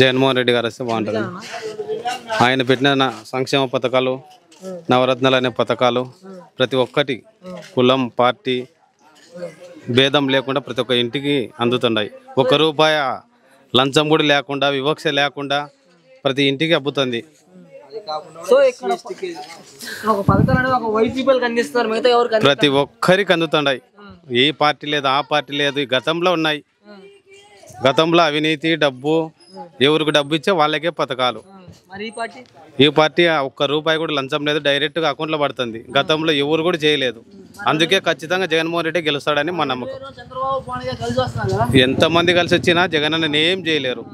జగన్మోహన్ రెడ్డి గారు వస్తే బాగుంటుంది. ఆయన పెట్టిన సంక్షేమ పథకాలు, నవరత్నాలు అనే పథకాలు ప్రతి ఒక్కటి కులం పార్టీ భేదం లేకుండా ప్రతి ఒక్క ఇంటికి అందుతున్నాయి. ఒక్క రూపాయి లంచం కూడా లేకుండా, వివక్ష లేకుండా ప్రతి ఇంటికి అబ్బుతుంది. ప్రతి ఒక్కరికి అందుతున్నాయి. ఏ పార్టీ లేదు, ఆ పార్టీ లేదు. గతంలో ఉన్నాయి. గతంలో అవినీతి, డబ్బు, ఎవరికి డబ్బు ఇచ్చే వాళ్ళకే పథకాలు. ఈ పార్టీ ఒక్క రూపాయి కూడా లంచం లేదు, డైరెక్ట్గా అకౌంట్లో పడుతుంది. గతంలో ఎవరు కూడా చేయలేదు. అందుకే ఖచ్చితంగా జగన్మోహన్ రెడ్డి గెలుస్తాడని మా నమ్మకం. ఎంతమంది కలిసి వచ్చినా జగన్ అన్న ఏం చేయలేరు.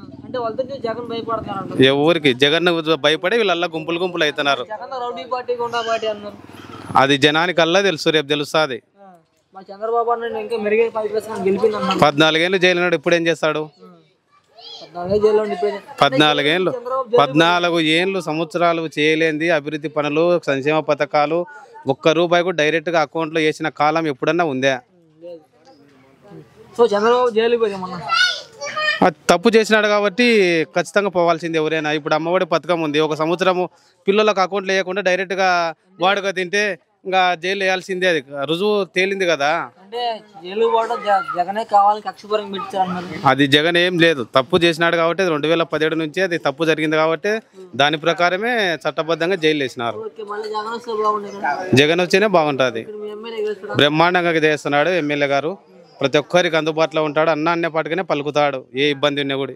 ఎవరికి జగన్ భయపడి వీళ్ళల్లా గుంపులు గుంపులు అవుతున్నారు. అది జనానికల్లా తెలుసు, రేపు తెలుస్తుంది. 14 ఏళ్ళు జైలు ఉన్నాడు. ఇప్పుడు ఏం చేస్తాడు? 14 ఏళ్ళు సంవత్సరాలు చేయలేంది అభివృద్ధి పనులు, సంక్షేమ పథకాలు ఒక్క రూపాయి కూడా డైరెక్ట్ గా అకౌంట్ లో వేసిన కాలం ఎప్పుడన్నా ఉందా? తప్పు చేసినాడు కాబట్టి ఖచ్చితంగా పోవాల్సింది ఎవరైనా. ఇప్పుడు అమ్మఒడి పథకం ఉంది. ఒక సంవత్సరము పిల్లలకు అకౌంట్లో వేయకుండా డైరెక్ట్ గా వాడుక తింటే ఇంకా జైలు వేయాల్సిందే. అది రుజువు తేలింది కదా. అది జగన్ ఏం లేదు, తప్పు చేసినాడు కాబట్టి 2017 నుంచి అది తప్పు జరిగింది కాబట్టి దాని ప్రకారమే చట్టబద్ధంగా జైలు వేసినారు. జగన్ వచ్చేనే బాగుంటుంది. బ్రహ్మాండంగా చేస్తున్నాడు ఎమ్మెల్యే గారు. ప్రతి ఒక్కరికి అందుబాటులో ఉంటాడు. అన్న పాటుగానే పలుకుతాడు. ఏ ఇబ్బంది ఉన్నా కూడా.